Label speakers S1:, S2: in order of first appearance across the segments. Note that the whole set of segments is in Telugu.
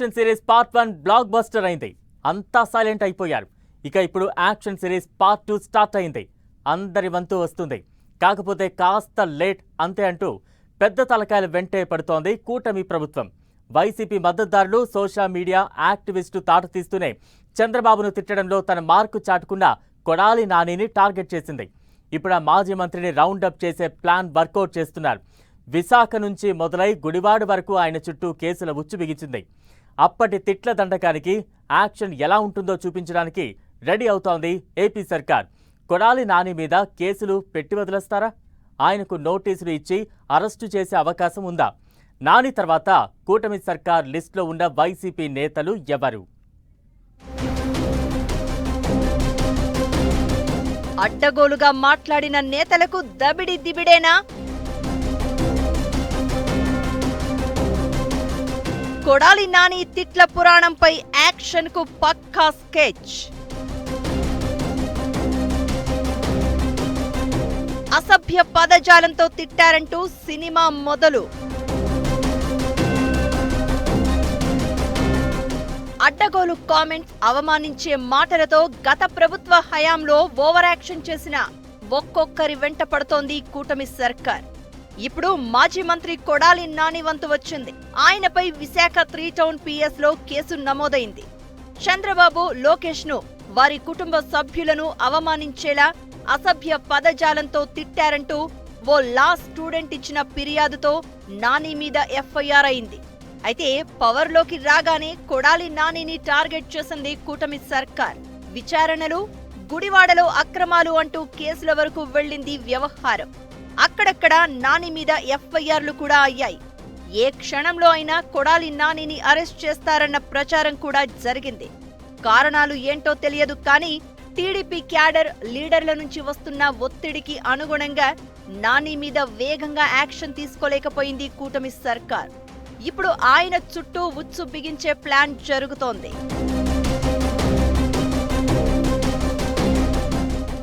S1: Action series part 1 block buster అయింది. అంతా సైలెంట్ అయిపోయారు. ఇప్పుడు యాక్షన్ సిరీస్ పార్ట్ 2 స్టార్ట్ అయింది. అందరి వంతు వస్తుంది. కాకపోతే కాస్త లేట్ అంతే అంటూ పెద్ద తలకాయల వెంటే పడుతోంది కూటమి ప్రభుత్వం. వైసీపీ మద్దతుదారులు సోషల్ మీడియా యాక్టివిస్టు తాట తీస్తూనే చంద్రబాబును తిట్టడంలో తన మార్కు చాటుకున్న కొడాలి నానిని టార్గెట్ చేసింది. ఇప్పుడు ఆ మాజీ మంత్రిని రౌండప్ చేసే ప్లాన్ వర్కౌట్ చేస్తున్నారు. విశాఖ నుంచి మొదలై గుడివాడ వరకు ఆయన చుట్టూ కేసుల ఉచ్చు బిగించింది. అప్పటి తిట్ల దండకానికి యాక్షన్ ఎలా ఉంటుందో చూపించడానికి రెడీ అవుతోంది ఏపీ సర్కార్. కొడాలి నాని మీద కేసులు పెట్టి వదిలేస్తారా? ఆయనకు నోటీసులు ఇచ్చి అరెస్టు చేసే అవకాశం ఉందా? నాని తర్వాత కూటమి సర్కార్ లిస్టులో ఉన్న వైసీపీ నేతలు ఎవరు?
S2: అడ్డగోలుగా మాట్లాడిన నేతలకు దబిడి దిబిడేనా? కొడాలి నాని తిట్ల పురాణంపై యాక్షన్ కు పక్కా స్కెచ్. అసభ్య పదజాలంతో తిట్టారంటూ సినిమా మొదలు. అడ్డగోలు కామెంట్స్, అవమానించే మాటలతో గత ప్రభుత్వ హయాంలో ఓవర్ యాక్షన్ చేసిన ఒక్కొక్కరి వెంట పడుతోంది కూటమి సర్కార్. ఇప్పుడు మాజీ మంత్రి కొడాలి నాని వంతు వచ్చింది. ఆయనపై విశాఖ 3 టౌన్ పిఎస్ లో కేసు నమోదైంది. చంద్రబాబు, లోకేష్ ను, వారి కుటుంబ సభ్యులను అవమానించేలా అసభ్య పదజాలంతో తిట్టారంటూ ఓ లా స్టూడెంట్ ఇచ్చిన ఫిర్యాదుతో నాని మీద ఎఫ్ఐఆర్ అయింది. అయితే పవర్లోకి రాగానే కొడాలి నానిని టార్గెట్ చేసింది కూటమి సర్కార్. విచారణలు, గుడివాడలో అక్రమాలు అంటూ కేసుల వరకు వెళ్లింది వ్యవహారం. అక్కడక్కడ నాని మీద ఎఫ్ఐఆర్లు కూడా అయ్యాయి. ఏ క్షణంలో అయినా కొడాలి నానిని అరెస్ట్ చేస్తారన్న ప్రచారం కూడా జరిగింది. కారణాలు ఏంటో తెలియదు కానీ టీడీపీ క్యాడర్ లీడర్ల నుంచి వస్తున్న ఒత్తిడికి అనుగుణంగా నాని మీద వేగంగా యాక్షన్ తీసుకోలేకపోయింది కూటమి సర్కార్. ఇప్పుడు ఆయన చుట్టూ ఉచ్చు బిగించే ప్లాన్ జరుగుతోంది.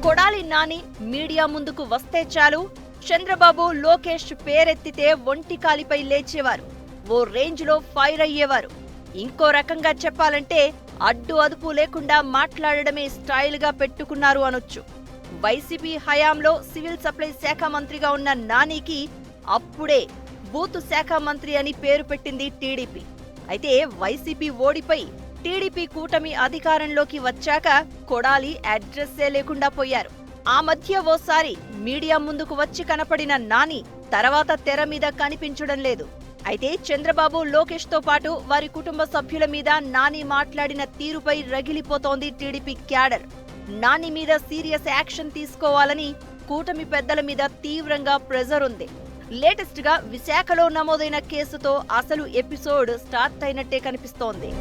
S2: కొడాలి నాని మీడియా ముందుకు వస్తే చాలు, చంద్రబాబు, లోకేష్ పేరెత్తితే ఒంటి కాలిపై లేచేవారు. ఓ రేంజ్ లో ఫైర్ అయ్యేవారు. ఇంకో రకంగా చెప్పాలంటే అడ్డు అదుపు లేకుండా మాట్లాడడమే స్టైల్ గా పెట్టుకున్నారు అనొచ్చు. వైసీపీ హయాంలో సివిల్ సప్లై శాఖ మంత్రిగా ఉన్న నానికి అప్పుడే బూతు శాఖ మంత్రి అని పేరు పెట్టింది టీడీపీ. అయితే వైసీపీ ఓడిపోయి టీడీపీ కూటమి అధికారంలోకి వచ్చాక కొడాలి అడ్రస్సే లేకుండా పోయారు. ఆ మధ్య ఓసారి మీడియా ముందుకు వచ్చి కనపడిన నాని తర్వాత తెర మీద కనిపించడం లేదు. అయితే చంద్రబాబు, లోకేష్ తో పాటు వారి కుటుంబ సభ్యుల మీద నాని మాట్లాడిన తీరుపై రగిలిపోతోంది టీడీపీ క్యాడర్. నాని మీద సీరియస్ యాక్షన్ తీసుకోవాలని కూటమి పెద్దల మీద తీవ్రంగా ప్రెజర్ ఉంది. లేటెస్ట్ గా విశాఖలో నమోదైన కేసుతో అసలు ఎపిసోడ్ స్టార్ట్ అయినట్టే కనిపిస్తోంది.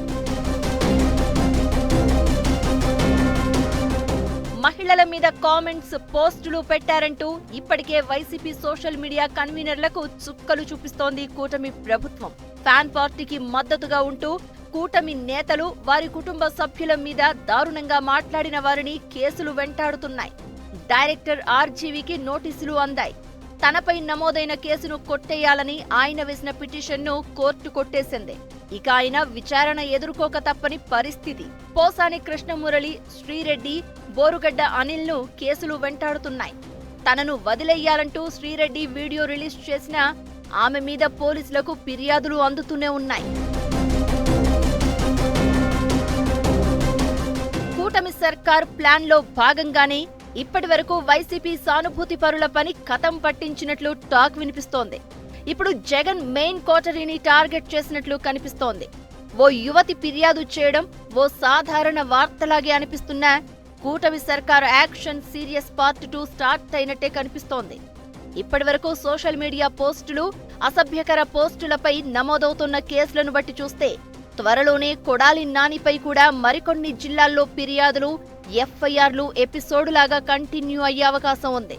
S2: మహిళల మీద కామెంట్స్, పోస్టులు పెట్టారంటూ ఇప్పటికే వైసీపీ సోషల్ మీడియా కన్వీనర్లకు చుక్కలు చూపిస్తోంది కూటమి ప్రభుత్వం. ఫ్యాన్ పార్టీకి మద్దతుగా ఉంటూ కూటమి నేతలు, వారి కుటుంబ సభ్యుల మీద దారుణంగా మాట్లాడిన వారిని కేసులు వెంటాడుతున్నాయి. డైరెక్టర్ ఆర్జీవీకి నోటీసులు అందాయి. తనపై నమోదైన కేసును కొట్టేయాలని ఆయన వేసిన పిటిషన్ను కోర్టు కొట్టేసింది. ఇక ఆయన విచారణ ఎదుర్కోక తప్పని పరిస్థితి. పోసాని కృష్ణమురళి, శ్రీరెడ్డి, బోరుగడ్డ అనిల్ ను కేసులు వెంటాడుతున్నాయి. తనను వదిలేయాలంటూ శ్రీరెడ్డి వీడియో రిలీజ్ చేసినా ఆమె మీద పోలీసులకు ఫిర్యాదులు అందుతూనే ఉన్నాయి. కూటమి సర్కార్ ప్లాన్ లో భాగంగానే ఇప్పటి వరకు వైసీపీ సానుభూతి పరుల పని కథం పట్టించినట్లు టాక్ వినిపిస్తోంది. ఇప్పుడు జగన్ మెయిన్ కోటరీని టార్గెట్ చేసినట్లు కనిపిస్తోంది. ఓ యువతి ఫిర్యాదు చేయడం ఓ సాధారణ వార్తలాగే అనిపిస్తున్నా కూటమి సర్కారు యాక్షన్ సీరియస్ పార్ట్ 2 స్టార్ట్ అయినట్టే కనిపిస్తోంది. ఇప్పటి వరకు సోషల్ మీడియా పోస్టులు, అసభ్యకర పోస్టులపై నమోదవుతున్న కేసులను బట్టి చూస్తే త్వరలోనే కొడాలి నానిపై కూడా మరికొన్ని జిల్లాల్లో ఫిర్యాదులు, ఎఫ్ఐఆర్లు ఎపిసోడులాగా కంటిన్యూ అయ్యే అవకాశం ఉంది.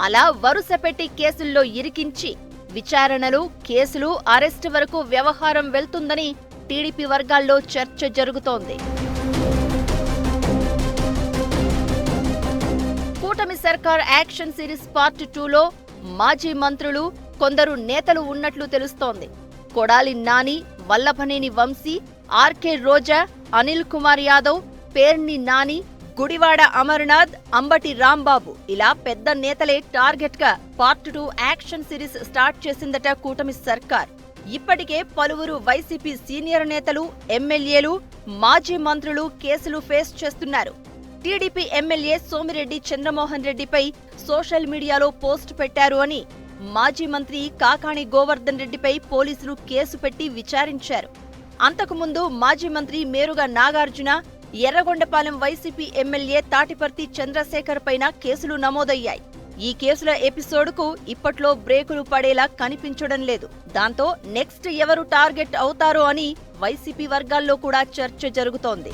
S2: అలా వరుస పెట్టి కేసుల్లో ఇరికించి విచారణలు, కేసులు, అరెస్టు వరకు వ్యవహారం వెళ్తుందని టీడీపీ వర్గాల్లో చర్చ జరుగుతోంది. కూటమి సర్కార్ యాక్షన్ సిరీస్ పార్ట్ 2లో మాజీ మంత్రులు, కొందరు నేతలు ఉన్నట్లు తెలుస్తోంది. కొడాలి నాని, వల్లభనేని వంశీ, ఆర్కే రోజా, అనిల్ కుమార్ యాదవ్, పేర్ని నాని, గుడివాడ అమర్నాథ్, అంబటి రాంబాబు ఇలా పెద్ద నేతలే టార్గెట్ గా పార్ట్ 2 యాక్షన్ సిరీస్ స్టార్ట్ చేసిందట కూటమి సర్కార్. ఇప్పటికే పలువురు వైసీపీ సీనియర్ నేతలు, ఎమ్మెల్యేలు, మాజీ మంత్రులు కేసులు ఫేస్ చేస్తున్నారు. టీడీపీ ఎమ్మెల్యే సోమిరెడ్డి చంద్రమోహన్ రెడ్డిపై సోషల్ మీడియాలో పోస్ట్ పెట్టారు అని మాజీ మంత్రి కాకాణి గోవర్ధన్ రెడ్డిపై పోలీసులు కేసు పెట్టి విచారించారు. అంతకుముందు మాజీ మంత్రి మేరుగా నాగార్జున, ఎర్రగొండపాలెం వైసీపీ ఎమ్మెల్యే తాటిపర్తి చంద్రశేఖర్ పైన కేసులు నమోదయ్యాయి. ఈ కేసుల ఎపిసోడ్కు ఇప్పట్లో బ్రేకులు పడేలా కనిపించడం లేదు. దాంతో నెక్స్ట్ ఎవరు టార్గెట్ అవుతారో అని వైసీపీ వర్గాల్లో కూడా చర్చ జరుగుతోంది.